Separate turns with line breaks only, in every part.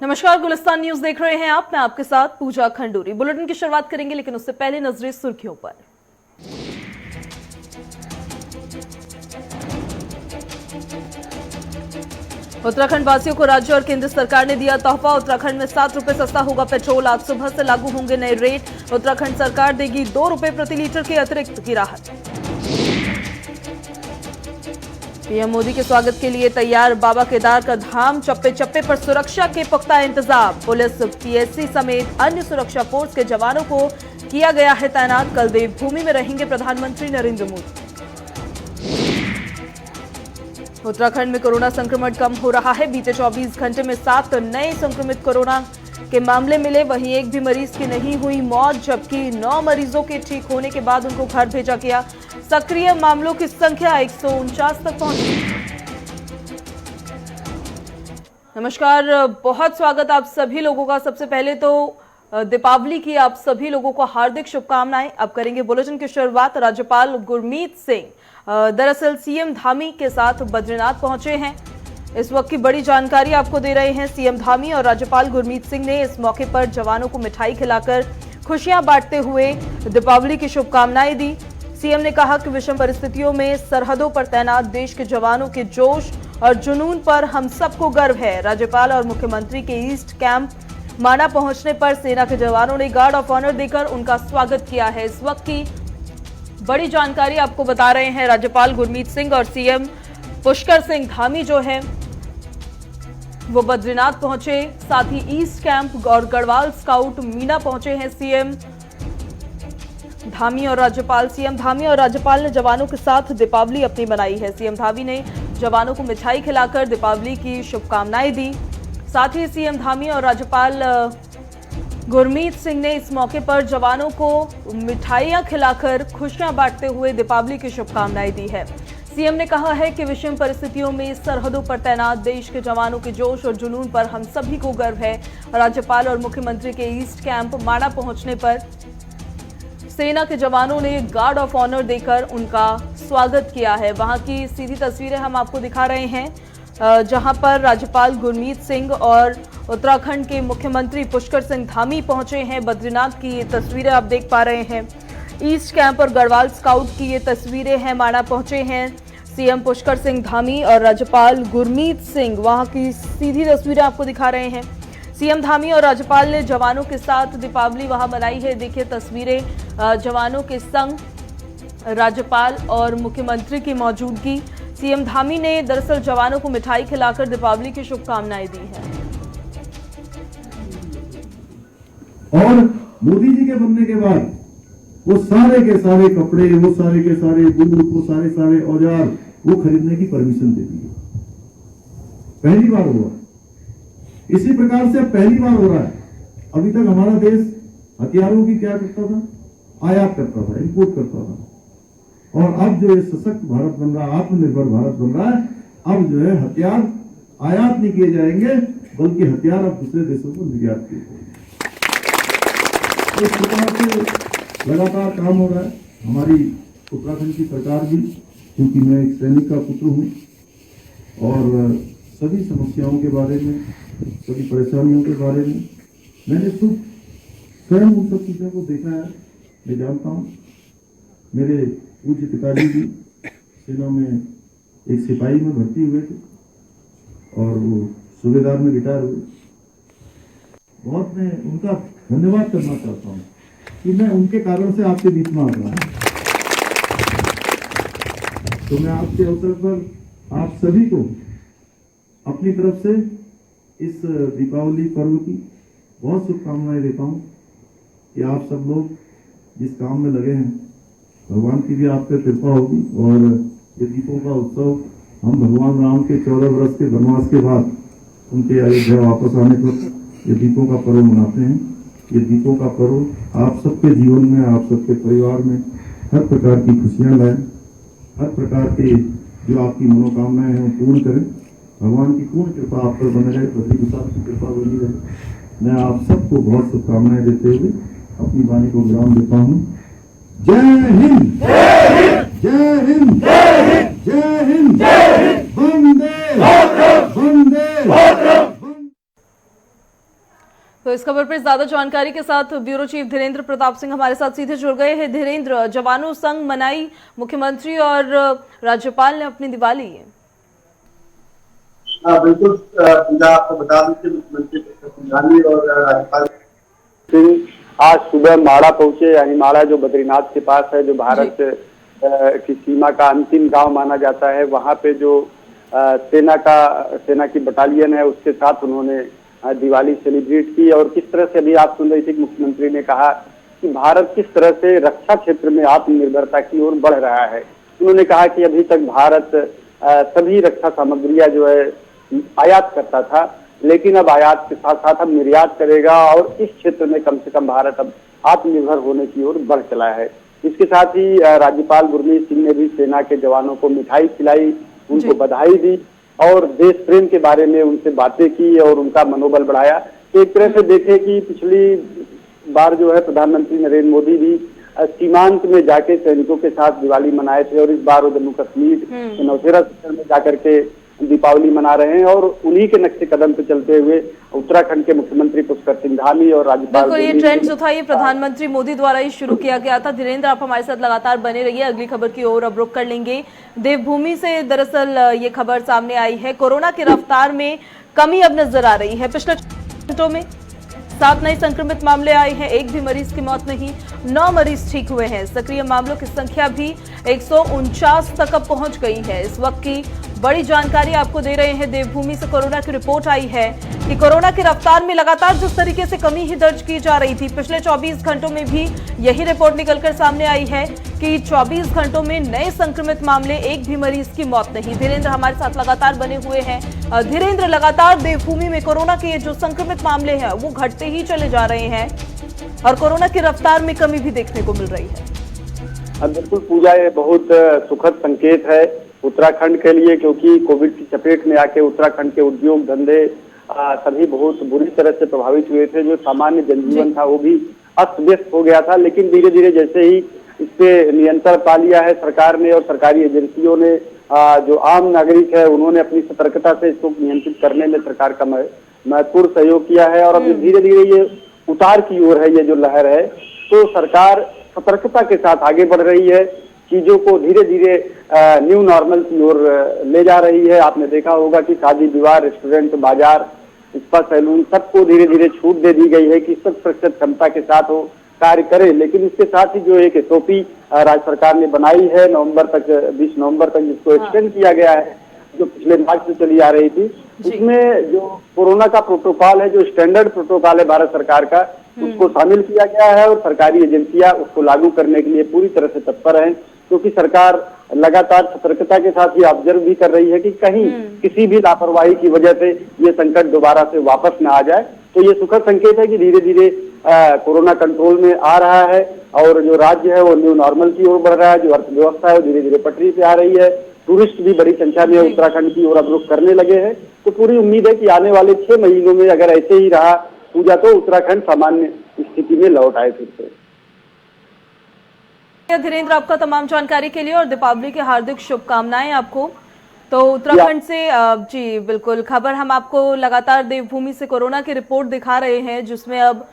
नमस्कार, गुलिस्तान न्यूज देख रहे हैं आप। मैं आपके साथ पूजा खंडूरी। बुलेटिन की शुरुआत करेंगे, लेकिन उससे पहले नजरें सुर्खियों पर। उत्तराखंड वासियों को राज्य और केंद्र सरकार ने दिया तोहफा। उत्तराखंड में 7 रुपए सस्ता होगा पेट्रोल। आज सुबह से लागू होंगे नए रेट। उत्तराखंड सरकार देगी 2 रुपए प्रति लीटर की अतिरिक्त की राहत। पीएम मोदी के स्वागत के लिए तैयार बाबा केदार का धाम। चप्पे चप्पे पर सुरक्षा के पुख्ता इंतजाम। पुलिस, पीएससी समेत अन्य सुरक्षा फोर्स के जवानों को किया गया है तैनात। कल देवभूमि में रहेंगे प्रधानमंत्री नरेंद्र मोदी। उत्तराखंड में कोरोना संक्रमण कम हो रहा है। बीते 24 घंटे में 7 नए संक्रमित कोरोना के मामले मिले। वहीं एक भी मरीज की नहीं हुई मौत, जबकि 9 मरीजों के ठीक होने के बाद उनको घर भेजा गया। सक्रिय मामलों की संख्या 149 तक पहुंची। नमस्कार, बहुत स्वागत आप सभी लोगों का। सबसे पहले तो दीपावली की आप सभी लोगों को हार्दिक शुभकामनाएं। अब करेंगे बुलेटिन की शुरुआत। राज्यपाल गुरमीत सिंह दरअसल सीएम धामी के साथ बद्रीनाथ पहुंचे हैं। इस वक्त की बड़ी जानकारी आपको दे रहे हैं। सीएम धामी और राज्यपाल गुरमीत सिंह ने इस मौके पर जवानों को मिठाई खिलाकर खुशियां बांटते हुए दीपावली की शुभकामनाएं दी। सीएम ने कहा कि विषम परिस्थितियों में सरहदों पर तैनात देश के जवानों के जोश और जुनून पर हम सबको गर्व है। राज्यपाल और मुख्यमंत्री के ईस्ट कैंप माना पहुंचने पर सेना के जवानों ने गार्ड ऑफ ऑनर देकर उनका स्वागत किया है। इस वक्त की बड़ी जानकारी आपको बता रहे हैं। राज्यपाल गुरमीत सिंह और सीएम पुष्कर सिंह धामी जो है वो बद्रीनाथ पहुंचे। साथ ही ईस्ट कैंप और गढ़वाल स्काउट मीना पहुंचे हैं। सीएम धामी और राज्यपाल ने जवानों के साथ दीपावली अपनी मनाई है। सीएम धामी ने जवानों को मिठाई खिलाकर दीपावली की शुभकामनाएं दी। साथ ही सीएम धामी और राज्यपाल गुरमीत सिंह ने इस मौके पर जवानों को मिठाइयां खिलाकर खुशियां बांटते हुए दीपावली की शुभकामनाएं दी है। सीएम ने कहा है कि विषम परिस्थितियों में सरहदों पर तैनात देश के जवानों के जोश और जुनून पर हम सभी को गर्व है। राज्यपाल और मुख्यमंत्री के ईस्ट कैंप माना पहुंचने पर सेना के जवानों ने गार्ड ऑफ ऑनर देकर उनका स्वागत किया है। वहां की सीधी तस्वीरें हम आपको दिखा रहे हैं, जहां पर राज्यपाल गुरमीत सिंह और उत्तराखंड के मुख्यमंत्री पुष्कर सिंह धामी पहुंचे हैं। बद्रीनाथ की ये तस्वीरें आप देख पा रहे हैं। ईस्ट कैंप और गढ़वाल स्काउट की ये तस्वीरें हैं। माना पहुंचे हैं सीएम पुष्कर सिंह धामी और राज्यपाल गुरमीत सिंह। वहां की सीधी तस्वीरें आपको दिखा रहे हैं। सीएम धामी और राज्यपाल ने जवानों के साथ दीपावली वहां मनाई है। देखिए तस्वीरें जवानों के संग राज्यपाल और मुख्यमंत्री की मौजूदगी। सीएम धामी ने दरअसल जवानों को मिठाई खिलाकर दीपावली की शुभकामनाएं दी है।
और मोदी जी के बनने के बाद वो सारे के सारे कपड़े, वो सारे के सारे बूट, वो सारे सारे औजार वो खरीदने की परमिशन दे दी। पहली बार हुआ। इसी प्रकार से पहली बार हो रहा है। अभी तक हमारा देश हथियारों की क्या करता था? आयात करता था, इंपोर्ट करता था। और अब जो ये सशक्त भारत बन रहा है, आत्मनिर्भर भारत बन रहा है, अब जो है हथियार आयात नहीं किए जाएंगे, बल्कि हथियार अब दूसरे देशों को निर्यात किए जाएंगे। इस प्रकार से लगातार काम हो रहा है। हमारी उत्तराखंड की सरकार भी, क्योंकि मैं एक सैनिक का पुत्र हूँ और सभी समस्याओं के बारे में, सभी परेशानियों के बारे में मैंने स्वयं उन सब चीज़ों को देखा है। मैं जानता हूँ। मेरे पूज्य पिताजी भी सेना में एक सिपाही में भर्ती हुए थे और वो सूबेदार में रिटायर हुए। बहुत मैं उनका धन्यवाद करना चाहता हूँ कि मैं उनके कारण से आपके बीच में आ रहा हूँ। तो मैं आपके अवसर पर आप सभी को अपनी तरफ से इस दीपावली पर्व की बहुत शुभकामनाएं देता हूँ कि आप सब लोग जिस काम में लगे हैं, भगवान की भी आप पर कृपा होगी। और ये दीपों का उत्सव हम भगवान राम के 14 वर्ष के वनवास के बाद उनके अयोध्या वापस आने पर ये दीपों का पर्व मनाते हैं। ये दीपों का पर्व आप सबके जीवन में, आप सबके परिवार में हर प्रकार की खुशियाँ लाए, हर प्रकार के जो आपकी मनोकामनाएं हैं वो पूर्ण करें। भगवान की पूर्ण कृपा आप पर बने रहे, पृथ्वी प्रसाद की कृपा बनी रहे। मैं आप सबको बहुत शुभकामनाएं देते हुए अपनी वाणी को विराम देता हूँ। जय हिंद, जय हिंद, जय हिंद, वंदे वंदे।
तो इस खबर पर ज्यादा जानकारी के साथ ब्यूरो चीफ धीरेन्द्र प्रताप सिंह हमारे साथ सीधे जुड़ गए हैं। धीरेन्द्र, जवानों संग मनाई मुख्यमंत्री और राज्यपाल ने अपनी दिवाली।
बिल्कुल पूजा, आपको बता दें कि मुख्यमंत्री गांधी और राज्यपाल सिंह आज सुबह माड़ा पहुंचे, यानी माड़ा जो बद्रीनाथ के पास है, जो भारत की सीमा का अंतिम गांव माना जाता है, वहां पे जो सेना की बटालियन है उसके साथ उन्होंने दिवाली सेलिब्रेट की। और किस तरह से अभी आप सुन रहे थे कि मुख्यमंत्री ने कहा कि भारत किस तरह से रक्षा क्षेत्र में आत्मनिर्भरता की ओर बढ़ रहा है। उन्होंने कहा कि अभी तक भारत सभी रक्षा सामग्रियां जो है आयात करता था, लेकिन अब आयात के साथ साथ अब निर्यात करेगा और इस क्षेत्र में कम से कम भारत अब आत्मनिर्भर होने की ओर बढ़ चला है। इसके साथ ही राज्यपाल गुरमीत सिंह ने भी सेना के जवानों को मिठाई खिलाई, उनको बधाई दी और देश प्रेम के बारे में उनसे बातें की और उनका मनोबल बढ़ाया। तो एक तरह से देखें कि पिछली बार जो है प्रधानमंत्री नरेंद्र मोदी भी सीमांत में जाके सैनिकों के साथ दिवाली मनाए थे और इस बार वो जम्मू कश्मीर के नौशेरा सेक्टर में जाकर के दीपावली मना रहे हैं। और उन्हीं के नक्शे कदम पे चलते हुए उत्तराखंड के मुख्यमंत्री पुष्कर सिंह धामी और राज्यपाल
बिल्कुल ये ट्रेंड जो था ये प्रधानमंत्री मोदी द्वारा ही शुरू किया गया था। धीरेन्द्र, आप हमारे साथ लगातार बने रहिए, अगली खबर की ओर अब रुख कर लेंगे। देवभूमि से दरअसल ये खबर सामने आई है, कोरोना की रफ्तार में कमी अब नजर आ रही है। पिछले घंटों में 7 नए संक्रमित मामले आए हैं, एक भी मरीज की मौत नहीं, 9 मरीज ठीक हुए हैं। सक्रिय मामलों की संख्या भी 149 तक अब पहुंच गई है। इस वक्त की बड़ी जानकारी आपको दे रहे हैं, देवभूमि से कोरोना की रिपोर्ट आई है कि कोरोना की रफ्तार में लगातार जिस तरीके से कमी ही दर्ज की जा रही थी, पिछले 24 घंटों में भी यही रिपोर्ट निकलकर सामने आई है कि 24 घंटों में नए संक्रमित मामले, एक भी मरीज की मौत नहीं। धीरेन्द्र हमारे साथ लगातार बने हुए हैं। धीरेन्द्र, लगातार देवभूमि में कोरोना के जो संक्रमित मामले हैं वो घटते ही चले जा रहे हैं और कोरोना की रफ्तार में कमी भी देखने को मिल रही है।
बिल्कुल पूजा, ये बहुत सुखद संकेत है उत्तराखंड के लिए, क्योंकि कोविड की चपेट में आके उत्तराखंड के उद्योग धंधे सभी बहुत बुरी तरह से प्रभावित हुए थे। जो सामान्य जनजीवन था वो भी अस्त व्यस्त हो गया था, लेकिन धीरे धीरे जैसे ही इस पे नियंत्रण पा लिया है सरकार ने और सरकारी एजेंसियों ने, जो आम नागरिक है उन्होंने अपनी सतर्कता से इसको नियंत्रित करने में सरकार का महत्वपूर्ण सहयोग किया है। और अब धीरे धीरे ये उतार की ओर है, ये जो लहर है, तो सरकार सतर्कता के साथ आगे बढ़ रही है, चीजों को धीरे धीरे न्यू नॉर्मल की ओर ले जा रही है। आपने देखा होगा कि शादी विवाह, रेस्टोरेंट, बाजार, स्पा, सैलून सबको धीरे धीरे छूट दे दी गई है कि 100% क्षमता के साथ वो कार्य करे। लेकिन इसके साथ ही जो एक एसओपी राज्य सरकार ने बनाई है नवंबर तक, 20 नवंबर तक जिसको एक्सटेंड किया गया है, जो पिछले मार्च से चली आ रही थी, उसमें जो कोरोना का प्रोटोकॉल है, जो स्टैंडर्ड प्रोटोकॉल है भारत सरकार का, उसको शामिल किया गया है और सरकारी एजेंसियां उसको लागू करने के लिए पूरी तरह से तत्पर हैं, क्योंकि सरकार लगातार सतर्कता के साथ ही ऑब्जर्व भी कर रही है कि कहीं किसी भी लापरवाही की वजह से ये संकट दोबारा से वापस न आ जाए। तो ये सुखद संकेत है कि धीरे धीरे कोरोना कंट्रोल में आ रहा है और जो राज्य है वो न्यू नॉर्मल की ओर बढ़ रहा है, जो अर्थव्यवस्था है वो धीरे धीरे पटरी पे आ रही है। टूरिस्ट भी बड़ी संख्या में उत्तराखंड की ओर अब रुख करने लगे हैं। तो पूरी उम्मीद है कि आने वाले 6 महीनों में अगर ऐसे ही रहा पूजा तो उत्तराखंड सामान्य स्थिति में लौट आए फिर से।
धीरेन्द्र, आपका तमाम जानकारी के लिए और दीपावली की हार्दिक शुभकामनाएं आपको। तो उत्तराखंड से जी बिल्कुल खबर हम आपको लगातार देवभूमि से कोरोना की रिपोर्ट दिखा रहे हैं, जिसमें अब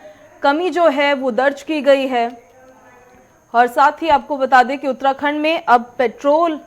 कमी जो है वो दर्ज की गई है। और साथ ही आपको बता दें कि उत्तराखंड में अब पेट्रोल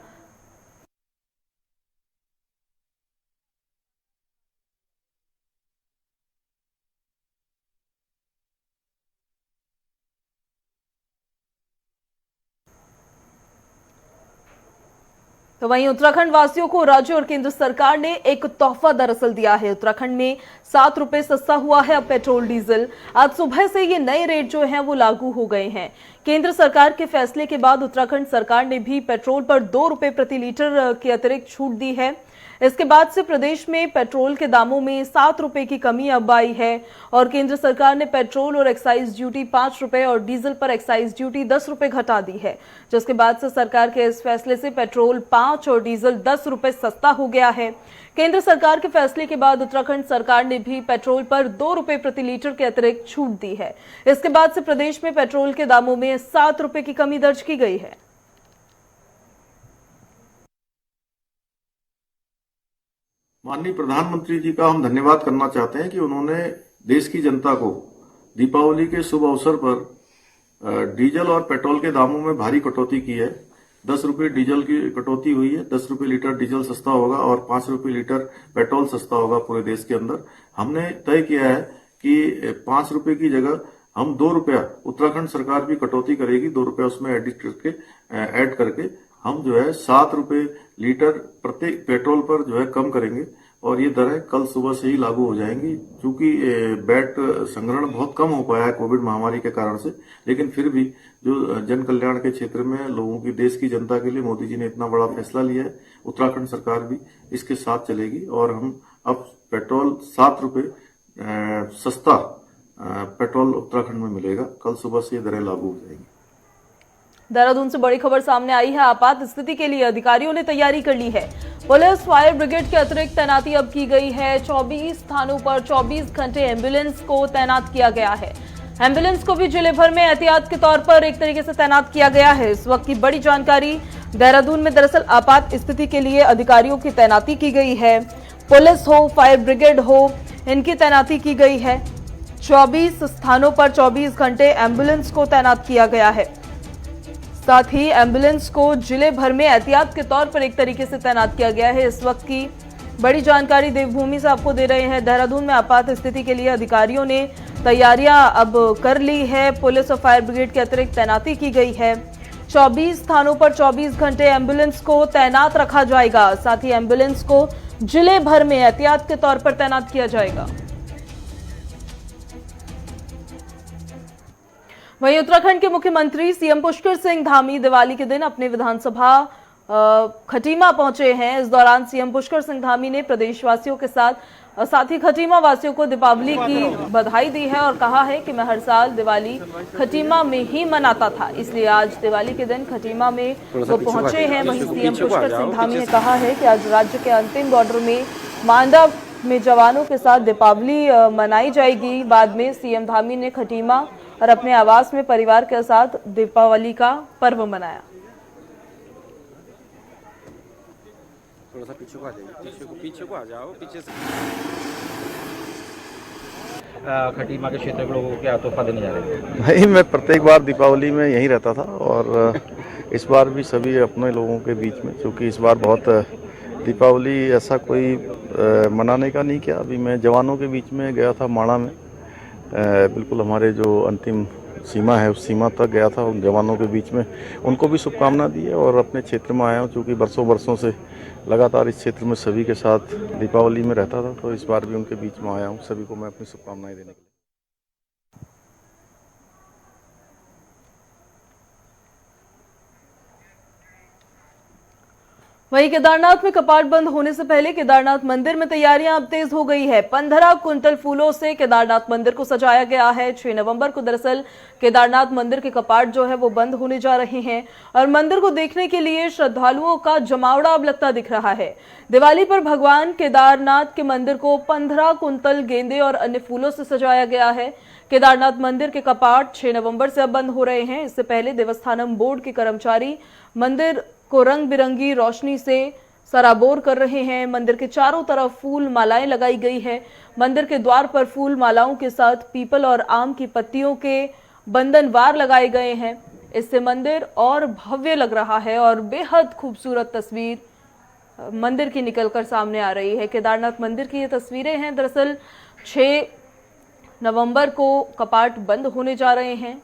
तो वहीं उत्तराखंड वासियों को राज्य और केंद्र सरकार ने एक तोहफा दरअसल दिया है। उत्तराखंड में 7 रुपए सस्ता हुआ है अब पेट्रोल डीजल। आज सुबह से ये नए रेट जो हैं वो लागू हो गए हैं। केंद्र सरकार के फैसले के बाद उत्तराखंड सरकार ने भी पेट्रोल पर 2 रुपए प्रति लीटर की अतिरिक्त छूट दी है। इसके बाद से प्रदेश में पेट्रोल के दामों में 7 रुपए की कमी अब आई है और केंद्र सरकार ने पेट्रोल और एक्साइज ड्यूटी 5 रुपए और डीजल पर एक्साइज ड्यूटी 10 रुपए घटा दी है, जिसके बाद से सरकार के इस फैसले से पेट्रोल 5 और डीजल 10 रुपए सस्ता हो गया है। केंद्र सरकार के फैसले के बाद उत्तराखंड सरकार ने भी पेट्रोल पर 2 रुपए प्रति लीटर के अतिरिक्त छूट दी है। इसके बाद से प्रदेश में पेट्रोल के दामों में 7 रुपए की कमी दर्ज की गई है।
माननीय प्रधानमंत्री जी का हम धन्यवाद करना चाहते हैं कि उन्होंने देश की जनता को दीपावली के शुभ अवसर पर डीजल और पेट्रोल के दामों में भारी कटौती की है। 10 रुपये डीजल की कटौती हुई है। 10 रुपये लीटर डीजल सस्ता होगा और 5 रुपये लीटर पेट्रोल सस्ता होगा पूरे देश के अंदर। हमने तय किया है कि 5 रुपये की जगह हम 2 रुपया, उत्तराखंड सरकार भी कटौती करेगी, 2 रुपया उसमें ऐड करके हम जो है 7 रुपये लीटर प्रत्येक पेट्रोल पर जो है कम करेंगे और ये दरें कल सुबह से ही लागू हो जाएंगी। क्योंकि वैट संग्रहण बहुत कम हो पाया है कोविड महामारी के कारण से, लेकिन फिर भी जो जन कल्याण के क्षेत्र में लोगों की, देश की जनता के लिए मोदी जी ने इतना बड़ा फैसला लिया है, उत्तराखंड सरकार भी इसके साथ चलेगी और हम अब पेट्रोल 7 रुपये सस्ता पेट्रोल उत्तराखंड में मिलेगा। कल सुबह से ये दरें लागू हो जाएंगी।
देहरादून से बड़ी खबर सामने आई है। आपात स्थिति के लिए अधिकारियों ने तैयारी कर ली है। पुलिस, फायर ब्रिगेड की अतिरिक्त तैनाती अब की गई है। 24 स्थानों पर 24 घंटे एम्बुलेंस को तैनात किया गया है। एम्बुलेंस को भी जिले भर में एहतियात के तौर पर एक तरीके से तैनात किया गया है। इस वक्त की बड़ी जानकारी देहरादून में दरअसल आपात स्थिति के लिए अधिकारियों की तैनाती की गई है। पुलिस हो, फायर ब्रिगेड हो, इनकी तैनाती की गई है। 24 स्थानों पर 24 घंटे एम्बुलेंस को तैनात किया गया है। साथ ही एम्बुलेंस को जिले भर में एहतियात के तौर पर एक तरीके से तैनात किया गया है। इस वक्त की बड़ी जानकारी देवभूमि से आपको दे रहे हैं। देहरादून में आपात स्थिति के लिए अधिकारियों ने तैयारियां अब कर ली है। पुलिस और फायर ब्रिगेड की अतिरिक्त तैनाती की गई है। 24 स्थानों पर 24 घंटे एम्बुलेंस को तैनात रखा जाएगा। साथ ही एम्बुलेंस को जिले भर में एहतियात के तौर पर तैनात किया जाएगा। वहीं उत्तराखंड के मुख्यमंत्री सीएम पुष्कर सिंह धामी दिवाली के दिन अपने विधानसभा खटीमा पहुंचे हैं। इस दौरान सीएम पुष्कर सिंह धामी ने प्रदेशवासियों के साथ ही खटीमा वासियों को दीपावली की बधाई दी है और कहा है कि मैं हर साल दिवाली खटीमा में ही मनाता था, इसलिए आज दिवाली के दिन खटीमा में वो पहुंचे हैं। वहीं सीएम पुष्कर सिंह धामी ने कहा है कि आज राज्य के अंतिम बॉर्डर में मांडा में जवानों के साथ दीपावली मनाई जाएगी। बाद में सीएम धामी ने खटीमा और अपने आवास में परिवार के साथ दीपावली का पर्व मनाया।
थोड़ा सा पीछे को आ जाइए, पीछे को आ जाओ, पीछे से। खटीमा के क्षेत्र के लोगों को क्या तोहफा देने जा रहे हैं?
नहीं, मैं प्रत्येक बार दीपावली में यहीं रहता था और इस बार भी सभी अपने लोगों के बीच में, क्योंकि इस बार बहुत दीपावली ऐसा कोई मनाने का नहीं किया। अभी मैं जवानों के बीच में गया था, माणा में, बिल्कुल हमारे जो अंतिम सीमा है उस सीमा तक गया था, उन जवानों के बीच में उनको भी शुभकामना दी है और अपने क्षेत्र में आया हूँ। क्योंकि बरसों से लगातार इस क्षेत्र में सभी के साथ दीपावली में रहता था, तो इस बार भी उनके बीच में आया हूँ। सभी को मैं अपनी शुभकामनाएं देने के लिए।
वहीं केदारनाथ में कपाट बंद होने से पहले केदारनाथ मंदिर में तैयारियां अब तेज हो गई है। 15 क्विंटल फूलों से केदारनाथ मंदिर को सजाया गया है। 6 नवंबर को दरअसल केदारनाथ मंदिर के कपाट जो है वो बंद होने जा रहे हैं और मंदिर को देखने के लिए श्रद्धालुओं का जमावड़ा अब लगता दिख रहा है। दिवाली पर भगवान केदारनाथ के मंदिर को 15 कुंतल गेंदे और अन्य फूलों से सजाया गया है। केदारनाथ मंदिर के कपाट 6 नवंबर से अब बंद हो रहे हैं। इससे पहले देवस्थानम बोर्ड के कर्मचारी मंदिर को रंग बिरंगी रोशनी से सराबोर कर रहे हैं। मंदिर के चारों तरफ फूल मालाएं लगाई गई है। मंदिर के द्वार पर फूल मालाओं के साथ पीपल और आम की पत्तियों के बंधनवार लगाए गए हैं। इससे मंदिर और भव्य लग रहा है और बेहद खूबसूरत तस्वीर मंदिर की निकलकर सामने आ रही है। केदारनाथ मंदिर की ये तस्वीरें हैं। दरअसल 6 नवंबर को कपाट बंद होने जा रहे हैं,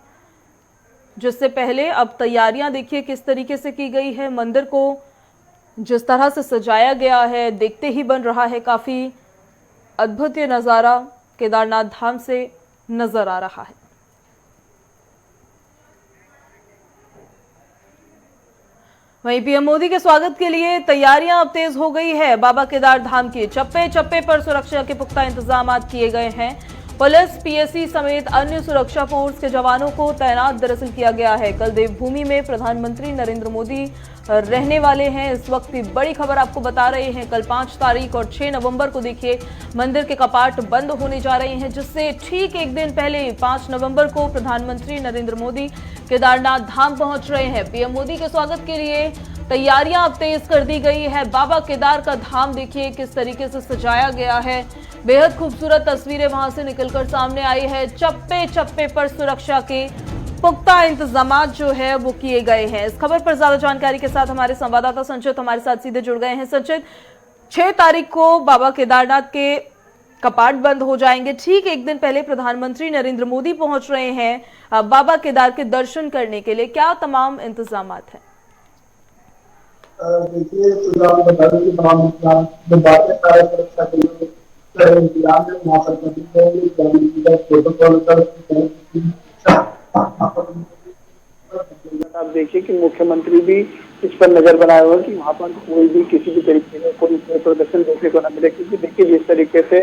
जिससे पहले अब तैयारियां देखिए किस तरीके से की गई है। मंदिर को जिस तरह से सजाया गया है, देखते ही बन रहा है काफी अद्भुत ये नजारा केदारनाथ धाम से नजर आ रहा है। वहीं पीएम मोदी के स्वागत के लिए तैयारियां अब तेज हो गई है। बाबा केदार धाम के चप्पे चप्पे पर सुरक्षा के पुख्ता इंतजाम किए गए हैं। पुलिस, पीएससी समेत अन्य सुरक्षा फोर्स के जवानों को तैनात दरअसल किया गया है। कल देवभूमि में प्रधानमंत्री नरेंद्र मोदी रहने वाले हैं। इस वक्त की बड़ी खबर आपको बता रहे हैं। कल 5 तारीख और 6 नवंबर को देखिए मंदिर के कपाट बंद होने जा रहे हैं, जिससे ठीक एक दिन पहले 5 नवंबर को प्रधानमंत्री नरेंद्र मोदी केदारनाथ धाम पहुंच रहे हैं। पीएम मोदी के स्वागत के लिए तैयारियां अब तेज कर दी गई है। बाबा केदार का धाम देखिए किस तरीके से सजाया गया है। बेहद खूबसूरत तस्वीरें वहां से निकलकर सामने आई है। चप्पे चप्पे पर सुरक्षा के पुख्ता इंतजाम जो है वो किए गए हैं। इस खबर पर ज्यादा जानकारी के साथ हमारे संवाददाता संचित हमारे साथ सीधे जुड़ गए हैं। संचित, 6 तारीख को बाबा केदारनाथ के कपाट बंद हो जाएंगे। ठीक एक दिन पहले प्रधानमंत्री नरेंद्र मोदी पहुंच रहे हैं बाबा केदार के दर्शन करने के लिए। क्या तमाम इंतजाम हैं?
देखिए, बता दें कि तमाम बातें सारे सुरक्षा के लिए इंतजाम है। वहाँ पर प्रोटोकॉल
आप देखिए कि मुख्यमंत्री भी इस पर नजर बनाए हुए कि वहाँ पर कोई भी किसी भी तरीके का कोई प्रदर्शन देखने को न मिले, क्योंकि देखिए जिस तरीके से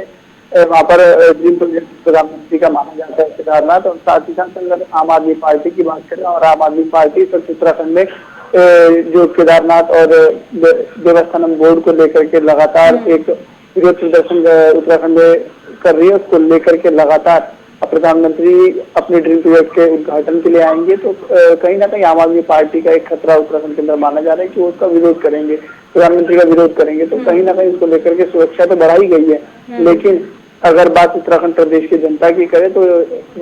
वहाँ पर ड्रीम प्रोजेक्ट प्रधानमंत्री का माना जाता है केदारनाथ, और साथ ही साथ अगर आम आदमी पार्टी की बात करें, और आम आदमी पार्टी सब उत्तराखंड में जो केदारनाथ और देवस्थानम बोर्ड को लेकर के लगातार एक विरोध प्रदर्शन उत्तराखंड में कर रही है, उसको लेकर के लगातार प्रधानमंत्री अपने ड्रीम प्रोजेक्ट के उद्घाटन के लिए आएंगे, तो कहीं ना कहीं आम आदमी पार्टी का एक खतरा उत्तराखंड के अंदर माना जा रहा है कि वो उसका विरोध करेंगे, प्रधानमंत्री का विरोध करेंगे। तो कहीं ना कहीं उसको लेकर के सुरक्षा तो बढ़ाई गई है, लेकिन अगर बात उत्तराखंड प्रदेश की जनता की करें तो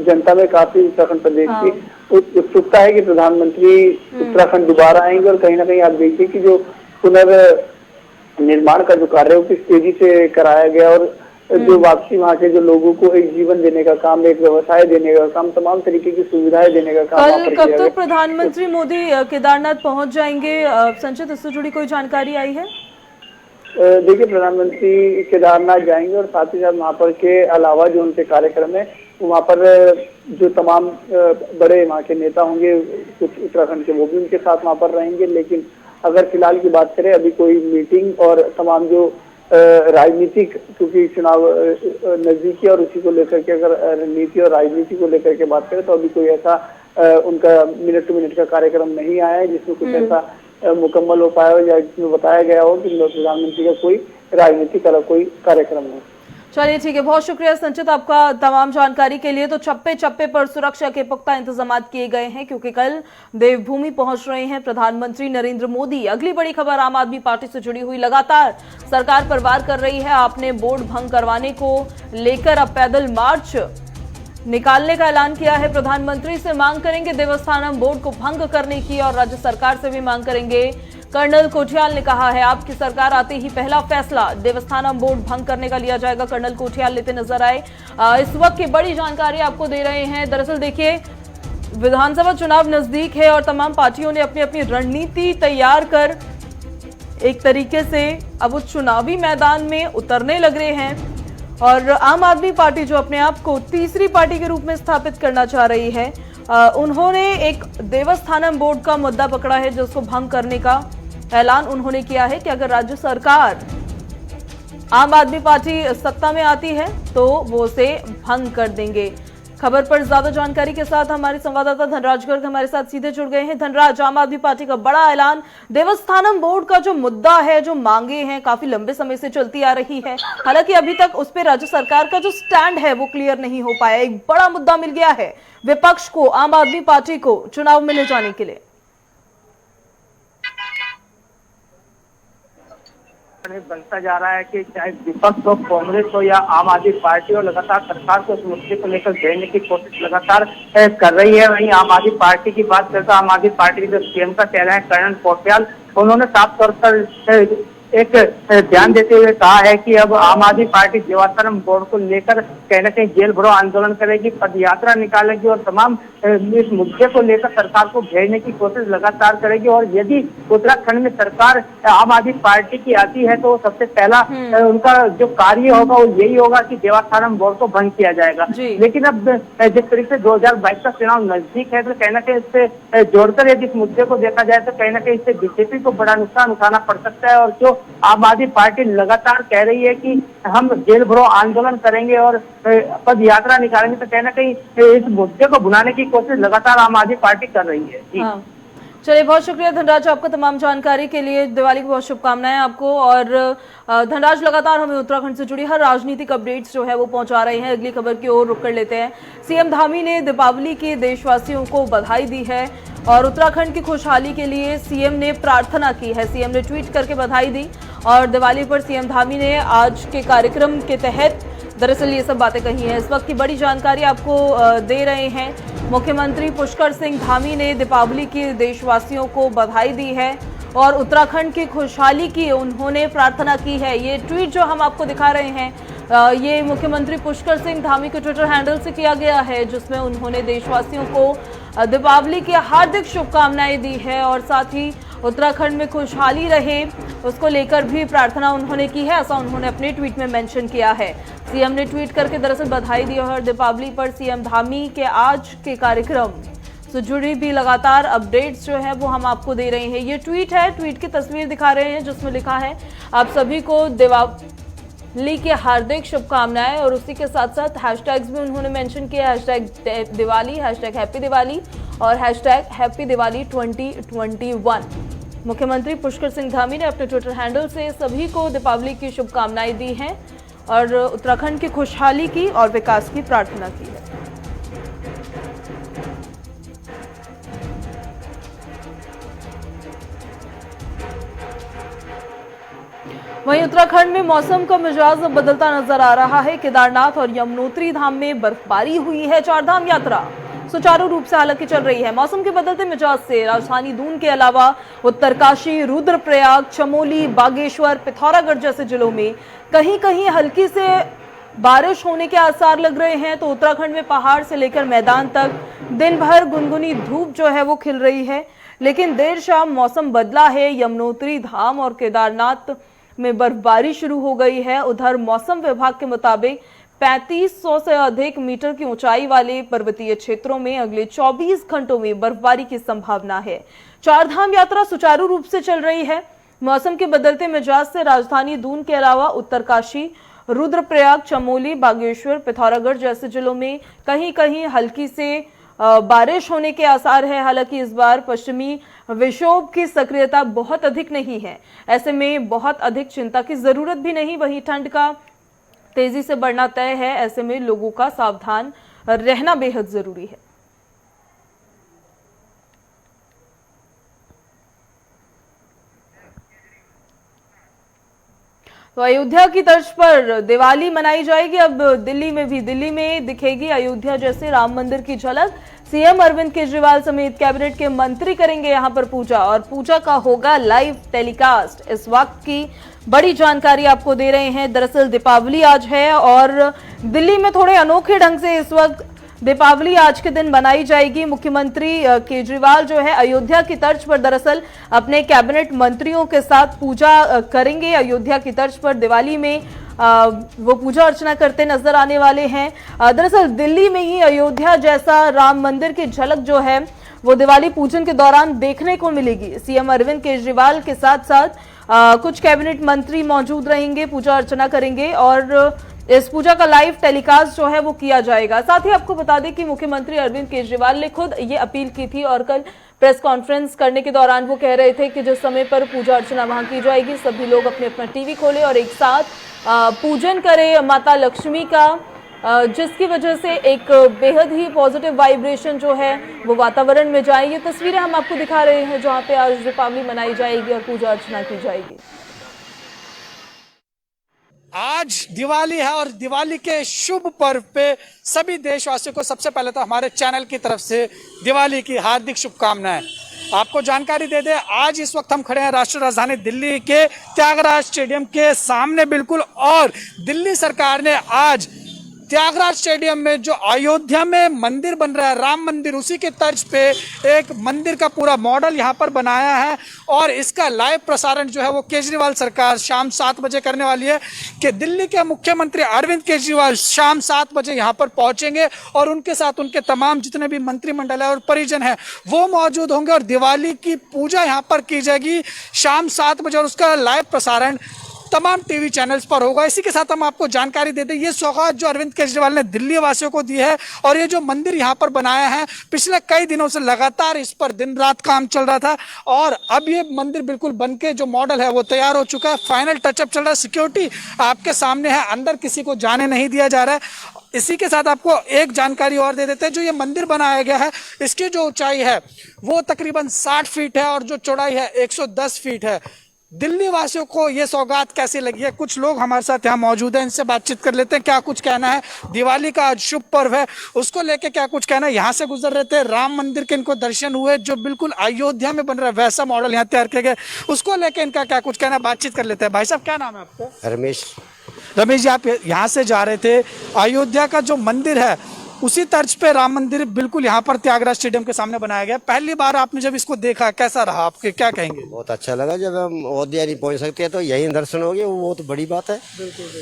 जनता में काफी उत्तराखंड प्रदेश की उत्सुकता है कि प्रधानमंत्री उत्तराखंड दोबारा आएंगे। और कहीं ना कहीं आप देखिए कि जो पुनर्निर्माण का जो कार्य है वो किस तेजी से कराया गया, और जो वापसी वहाँ के जो लोगों को एक जीवन देने का काम, एक व्यवसाय देने का काम, तमाम तरीके की सुविधाएं देने का काम
कब तक प्रधानमंत्री मोदी केदारनाथ पहुंच जाएंगे? संचित, इससे जुड़ी कोई जानकारी आई है?
देखिए, प्रधानमंत्री केदारनाथ जाएंगे और साथ ही साथ वहाँ पर के अलावा जो उनके कार्यक्रम है वहाँ पर जो तमाम बड़े वहाँ के नेता होंगे कुछ उत्तराखंड के, वो भी उनके साथ वहाँ पर रहेंगे। लेकिन अगर फिलहाल की बात करें, अभी कोई मीटिंग और तमाम जो राजनीतिक, क्योंकि चुनाव नजदीक है और उसी को लेकर के अगर रणनीति और राजनीति को लेकर के बात करें तो अभी कोई ऐसा उनका मिनट टू मिनट का कार्यक्रम नहीं आया है जिसमें कुछ ऐसा मुकम्मल हो पाया हो या जिसमें बताया गया हो कि प्रधानमंत्री का कोई राजनीतिक अलग कोई कार्यक्रम हो।
चलिए ठीक है, बहुत शुक्रिया संचित आपका तमाम जानकारी के लिए। तो चप्पे चप्पे पर सुरक्षा के पुख्ता इंतजाम किए गए हैं, क्योंकि कल देवभूमि पहुंच रहे हैं प्रधानमंत्री नरेंद्र मोदी। अगली बड़ी खबर आम आदमी पार्टी से जुड़ी हुई, लगातार सरकार पर वार कर रही है। आपने बोर्ड भंग करवाने को लेकर अब पैदल मार्च निकालने का ऐलान किया है। प्रधानमंत्री से मांग करेंगे देवस्थानम बोर्ड को भंग करने की, और राज्य सरकार से भी मांग करेंगे। कर्नल कोठियाल ने कहा है आपकी सरकार आते ही पहला फैसला देवस्थानम बोर्ड भंग करने का लिया जाएगा। कर्नल कोठियाल लेते नजर आए। इस वक्त की बड़ी जानकारी आपको दे रहे हैं। दरअसल देखिए, विधानसभा चुनाव नजदीक है और तमाम पार्टियों ने अपनी अपनी रणनीति तैयार कर एक तरीके से अब वो चुनावी मैदान में उतरने लग रहे हैं। और आम आदमी पार्टी जो अपने आप को तीसरी पार्टी के रूप में स्थापित करना चाह रही है, उन्होंने एक देवस्थानम बोर्ड का मुद्दा पकड़ा है जिसको भंग करने का ऐलान उन्होंने किया है कि अगर राज्य सरकार आम आदमी पार्टी सत्ता में आती है तो वो उसे भंग कर देंगे। खबर पर ज्यादा जानकारी के साथ हमारे संवाददाता धनराज गर्ग हमारे साथ सीधे जुड़ गए हैं। धनराज, आम आदमी पार्टी का बड़ा ऐलान, देवस्थानम बोर्ड का जो मुद्दा है, जो मांगे हैं काफी लंबे समय से चलती आ रही है, हालांकि अभी तक उस पर राज्य सरकार का जो स्टैंड है वो क्लियर नहीं हो पाया। एक बड़ा मुद्दा मिल गया है विपक्ष को, आम आदमी पार्टी को चुनाव में ले जाने के लिए।
बनता जा रहा है कि चाहे विपक्ष हो, कांग्रेस हो या आम आदमी पार्टी हो, लगातार सरकार को इस मुद्दे को लेकर घेरने की कोशिश लगातार कर रही है। वहीं आम आदमी पार्टी की बात करते आम आदमी पार्टी के जो सीएम का चेहरा है कर्नल कोठियाल, उन्होंने साफ तौर पर एक ध्यान देते हुए कहा है कि अब आम आदमी पार्टी देवस्थानम बोर्ड को लेकर कहीं न कहीं जेल भरो आंदोलन करेगी, पदयात्रा निकालेगी और तमाम इस मुद्दे को लेकर सरकार को घेरने की कोशिश लगातार करेगी। और यदि उत्तराखंड में सरकार आम आदमी पार्टी की आती है तो सबसे पहला उनका जो कार्य होगा वो यही होगा कि देवस्थानम बोर्ड को भंग किया जाएगा। लेकिन अब जिस तरीके से 2022 का चुनाव नजदीक है तो कहीं न कहीं इससे जोड़कर यदि इस मुद्दे को देखा जाए तो कहीं न कहीं इससे बीजेपी को बड़ा नुकसान उठाना पड़ सकता है। और जो आम आदमी पार्टी लगातार कह रही है कि हम जेल भरो आंदोलन करेंगे और पद यात्रा निकालेंगे, तो कहीं ना कहीं इस मुद्दे को भुनाने की कोशिश लगातार आम आदमी पार्टी कर रही है। जी
चलिए, बहुत शुक्रिया धनराज आपका तमाम जानकारी के लिए। दिवाली की बहुत शुभकामनाएं आपको। और धनराज लगातार हमें उत्तराखंड से जुड़ी हर राजनीतिक अपडेट्स जो है वो पहुंचा रहे हैं। अगली खबर की ओर रुक कर लेते हैं। सीएम धामी ने दीपावली के देशवासियों को बधाई दी है और उत्तराखंड की खुशहाली के लिए सीएम ने प्रार्थना की है। सीएम ने ट्वीट करके बधाई दी और दिवाली पर सीएम धामी ने आज के कार्यक्रम के तहत दरअसल ये सब बातें कही हैं। इस वक्त की बड़ी जानकारी आपको दे रहे हैं। मुख्यमंत्री पुष्कर सिंह धामी ने दीपावली की देशवासियों को बधाई दी है और उत्तराखंड की खुशहाली की उन्होंने प्रार्थना की है। ये ट्वीट जो हम आपको दिखा रहे हैं ये मुख्यमंत्री पुष्कर सिंह धामी के ट्विटर हैंडल से किया गया है, जिसमें उन्होंने देशवासियों को दीपावली की हार्दिक शुभकामनाएं दी है और साथ ही उत्तराखंड में खुशहाली रहे उसको लेकर भी प्रार्थना उन्होंने की है, ऐसा उन्होंने अपने ट्वीट में मेंशन किया है। सीएम ने ट्वीट करके दरअसल बधाई दी और दीपावली पर सीएम धामी के आज के कार्यक्रम से जुड़ी भी लगातार अपडेट्स जो है वो हम आपको दे रहे हैं। ये ट्वीट है, ट्वीट की तस्वीर दिखा रहे हैं जिसमें लिखा है आप सभी को दीपावली की हार्दिक शुभकामनाएं और उसी के साथ साथ हैशटैग्स भी उन्होंने मेंशन किया, hashtag Diwali, hashtag happy Diwali और हैशटैग हैप्पी दिवाली 2021। मुख्यमंत्री पुष्कर सिंह धामी ने अपने ट्विटर हैंडल से सभी को दीपावली की शुभकामनाएं दी हैं और उत्तराखंड की खुशहाली की और विकास की प्रार्थना की है। वहीं उत्तराखंड में मौसम का मिजाज बदलता नजर आ रहा है। केदारनाथ और यमुनोत्री धाम में बर्फबारी हुई है। चारधाम यात्रा सुचारू रूप से हालांकि चल रही है। मौसम के बदलते मिजाज से राजधानी दून के अलावा उत्तरकाशी, रुद्रप्रयाग, चमोली, बागेश्वर, पिथौरागढ़ जैसे जिलों में कहीं कहीं हल्की से बारिश होने के आसार लग रहे हैं। तो उत्तराखंड में पहाड़ से लेकर मैदान तक दिन भर गुनगुनी धूप जो है वो खिल रही है, लेकिन देर शाम मौसम बदला है। यमुनोत्री धाम और केदारनाथ में बर्फबारी शुरू हो गई है। उधर मौसम विभाग के मुताबिक 3500 से अधिक मीटर की ऊंचाई वाले पर्वतीय क्षेत्रों में अगले 24 घंटों में बर्फबारी की संभावना है। चारधाम यात्रा सुचारू रूप से चल रही है। मौसम के बदलते मिजाज से राजधानी दून के अलावा उत्तरकाशी, रुद्रप्रयाग, चमोली, बागेश्वर, पिथौरागढ़ जैसे जिलों में कहीं कहीं हल्की से बारिश होने के आसार है। हालांकि इस बार पश्चिमी विक्षोभ की सक्रियता बहुत अधिक नहीं है, ऐसे में बहुत अधिक चिंता की जरूरत भी नहीं। वहीं ठंड का तेजी से बढ़ना तय है, ऐसे में लोगों का सावधान रहना बेहद जरूरी है। तो अयोध्या की तर्ज पर दिवाली मनाई जाएगी। अब दिल्ली में दिखेगी अयोध्या जैसे राम मंदिर की झलक। सीएम अरविंद केजरीवाल समेत कैबिनेट के मंत्री करेंगे यहां पर पूजा और पूजा का होगा लाइव टेलीकास्ट। इस वक्त की बड़ी जानकारी आपको दे रहे हैं। दरअसल दीपावली आज है और दिल्ली में थोड़े अनोखे ढंग से इस वक्त दीपावली आज के दिन बनाई जाएगी। मुख्यमंत्री केजरीवाल जो है अयोध्या की तर्ज पर दरअसल अपने कैबिनेट मंत्रियों के साथ पूजा करेंगे। अयोध्या की तर्ज पर दिवाली में वो पूजा अर्चना करते नजर आने वाले हैं। दरअसल दिल्ली में ही अयोध्या जैसा राम मंदिर की झलक जो है वो दिवाली पूजन के दौरान देखने को मिलेगी। सीएम अरविंद केजरीवाल के साथ साथ कुछ कैबिनेट मंत्री मौजूद रहेंगे, पूजा अर्चना करेंगे और इस पूजा का लाइव टेलीकास्ट जो है वो किया जाएगा। साथ ही आपको बता दें कि मुख्यमंत्री अरविंद केजरीवाल ने खुद ये अपील की थी और कल प्रेस कॉन्फ्रेंस करने के दौरान वो कह रहे थे कि जिस समय पर पूजा अर्चना वहां की जाएगी सभी लोग अपने अपना टीवी खोले और एक साथ पूजन करें माता लक्ष्मी का, जिसकी वजह से एक बेहद ही पॉजिटिव वाइब्रेशन जो है वो वातावरण में जाए। ये तस्वीरें हम आपको दिखा रहे हैं जहां पे आज दीपावली मनाई जाएगी और पूजा अर्चना की जाएगी।
आज दिवाली है और दिवाली के शुभ पर्व पे सभी देशवासियों को सबसे पहले तो हमारे चैनल की तरफ से दिवाली की हार्दिक शुभकामनाएं। आपको जानकारी दे दें, आज इस वक्त हम खड़े हैं राष्ट्रीय राजधानी दिल्ली के त्यागराज स्टेडियम के सामने बिल्कुल, और दिल्ली सरकार ने आज त्यागराज स्टेडियम में जो अयोध्या में मंदिर बन रहा है राम मंदिर, उसी के तर्ज पे एक मंदिर का पूरा मॉडल यहाँ पर बनाया है और इसका लाइव प्रसारण जो है वो केजरीवाल सरकार शाम 7 बजे करने वाली है। कि दिल्ली के मुख्यमंत्री अरविंद केजरीवाल शाम 7 बजे यहाँ पर पहुंचेंगे और उनके साथ उनके तमाम जितने भी मंत्रिमंडल है और परिजन है वो मौजूद होंगे और दिवाली की पूजा यहाँ पर की जाएगी शाम 7 बजे और उसका लाइव प्रसारण तमाम टीवी चैनल्स पर होगा। इसी के साथ हम आपको जानकारी देते हैं, ये सौगात जो अरविंद केजरीवाल ने दिल्ली वासियों को दी है और ये जो मंदिर यहाँ पर बनाया है पिछले कई दिनों से लगातार इस पर दिन रात काम चल रहा था और अब ये मंदिर बिल्कुल बनके जो मॉडल है वो तैयार हो चुका है। फाइनल टचअप चल रहा है, सिक्योरिटी आपके सामने है, अंदर किसी को जाने नहीं दिया जा रहा है। इसी के साथ आपको एक जानकारी और दे देते हैं, जो ये मंदिर बनाया गया है इसकी जो ऊंचाई है वो तकरीबन 60 फीट है और जो चौड़ाई है 110 फीट है। दिल्ली वासियों को ये सौगात कैसी लगी है? कुछ लोग हमारे साथ यहाँ मौजूद हैं, इनसे बातचीत कर लेते हैं। क्या कुछ कहना है? दिवाली का आज शुभ पर्व है, उसको लेके क्या कुछ कहना है? यहाँ से गुजर रहे थे, राम मंदिर के इनको दर्शन हुए, जो बिल्कुल अयोध्या में बन रहा है वैसा मॉडल यहाँ तैयार किया गया, उसको लेके इनका क्या कुछ कहना है? बातचीत कर लेते हैं। भाई साहब, क्या नाम है आपका?
रमेश।
रमेश जी, आप यहाँ से जा रहे थे, अयोध्या का जो मंदिर है उसी तर्ज पे राम मंदिर बिल्कुल यहाँ पर त्यागराज स्टेडियम के सामने बनाया गया। पहली बार आपने जब इसको देखा, कैसा रहा? आपके क्या कहेंगे?
बहुत अच्छा लगा। जब हम अयोध्या नहीं पहुँच सकते तो यही दर्शन हो गए, वो बहुत बड़ी बात है,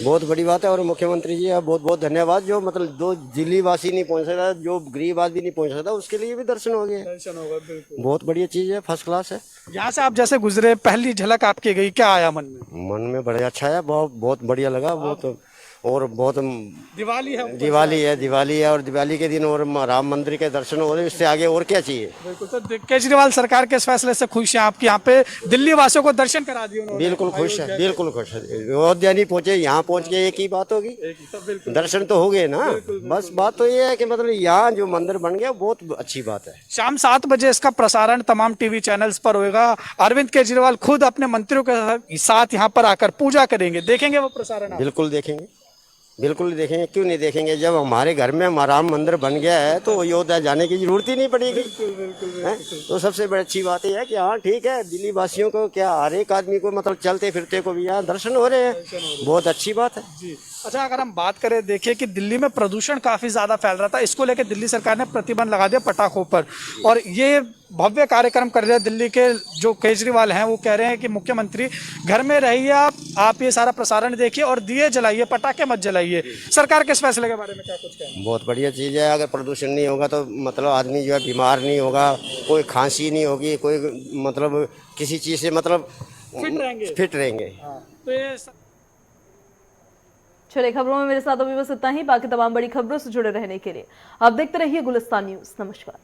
बहुत बड़ी बात है। और मुख्यमंत्री जी का बहुत बहुत धन्यवाद, जो मतलब दो दिल्ली वासी नहीं पहुँच सकता, जो गरीब आदमी नहीं पहुँच सकता, उसके लिए भी दर्शन हो गए। बहुत बढ़िया चीज़ है, फर्स्ट क्लास है।
यहाँ से आप जैसे गुजरे, पहली झलक आपकी गई, क्या आया मन में?
मन में बड़ा अच्छा है, बहुत बढ़िया लगा। बहुत और बहुत
दिवाली है,
दिवाली है और दिवाली के दिन और राम मंदिर के दर्शन हो रहे हैं, इससे आगे और क्या चाहिए।
बिल्कुल। तो केजरीवाल सरकार के इस फैसले से खुश हैं आपकी? यहाँ पे दिल्ली वासियों को दर्शन करा दिए उन्होंने?
बिल्कुल खुश है, बिल्कुल खुश है। अयोध्या नहीं पहुंचे, यहाँ पहुंच के एक ही बात होगी, दर्शन तो हो गए ना। बस बात तो ये है कि मतलब यहाँ जो मंदिर बन गया बहुत अच्छी बात है।
शाम 7 बजे इसका प्रसारण तमाम टीवी चैनल्स पर होगा। अरविंद केजरीवाल खुद अपने मंत्रियों के साथ यहाँ पर आकर पूजा करेंगे, देखेंगे वो प्रसारण आप?
बिल्कुल देखेंगे, बिल्कुल देखेंगे, क्यों नहीं देखेंगे। जब हमारे घर में राम मंदिर बन गया है तो अयोध्या जाने की जरूरत ही नहीं पड़ेगी। तो सबसे बड़ी अच्छी बात यह है कि हाँ ठीक है, दिल्ली वासियों को क्या, हर एक आदमी को मतलब चलते फिरते को भी यहाँ दर्शन हो रहे हैं, बहुत अच्छी बात है जी।
अच्छा, अगर हम बात करें, देखिए कि दिल्ली में प्रदूषण काफी ज्यादा फैल रहा था, इसको लेकर दिल्ली सरकार ने प्रतिबंध लगा दिया पटाखों पर, और ये भव्य कार्यक्रम कर रहे हैं दिल्ली के जो केजरीवाल हैं, वो कह रहे हैं कि मुख्यमंत्री घर में रहिए, आप ये सारा प्रसारण देखिए और दिए जलाइए, पटाखे मत जलाइए। सरकार के इस फैसले के बारे में क्या कुछ कहें?
बहुत बढ़िया चीज़ है। अगर प्रदूषण नहीं होगा तो मतलब आदमी जो है बीमार नहीं होगा, कोई खांसी नहीं होगी, कोई मतलब किसी चीज़ से मतलब फिट रहेंगे।
तो
चलिए, खबरों में मेरे साथ अभी बस इतना ही। बाकी तमाम बड़ी खबरों से जुड़े रहने के लिए आप देखते रहिए गुलिस्तान न्यूज़। नमस्कार।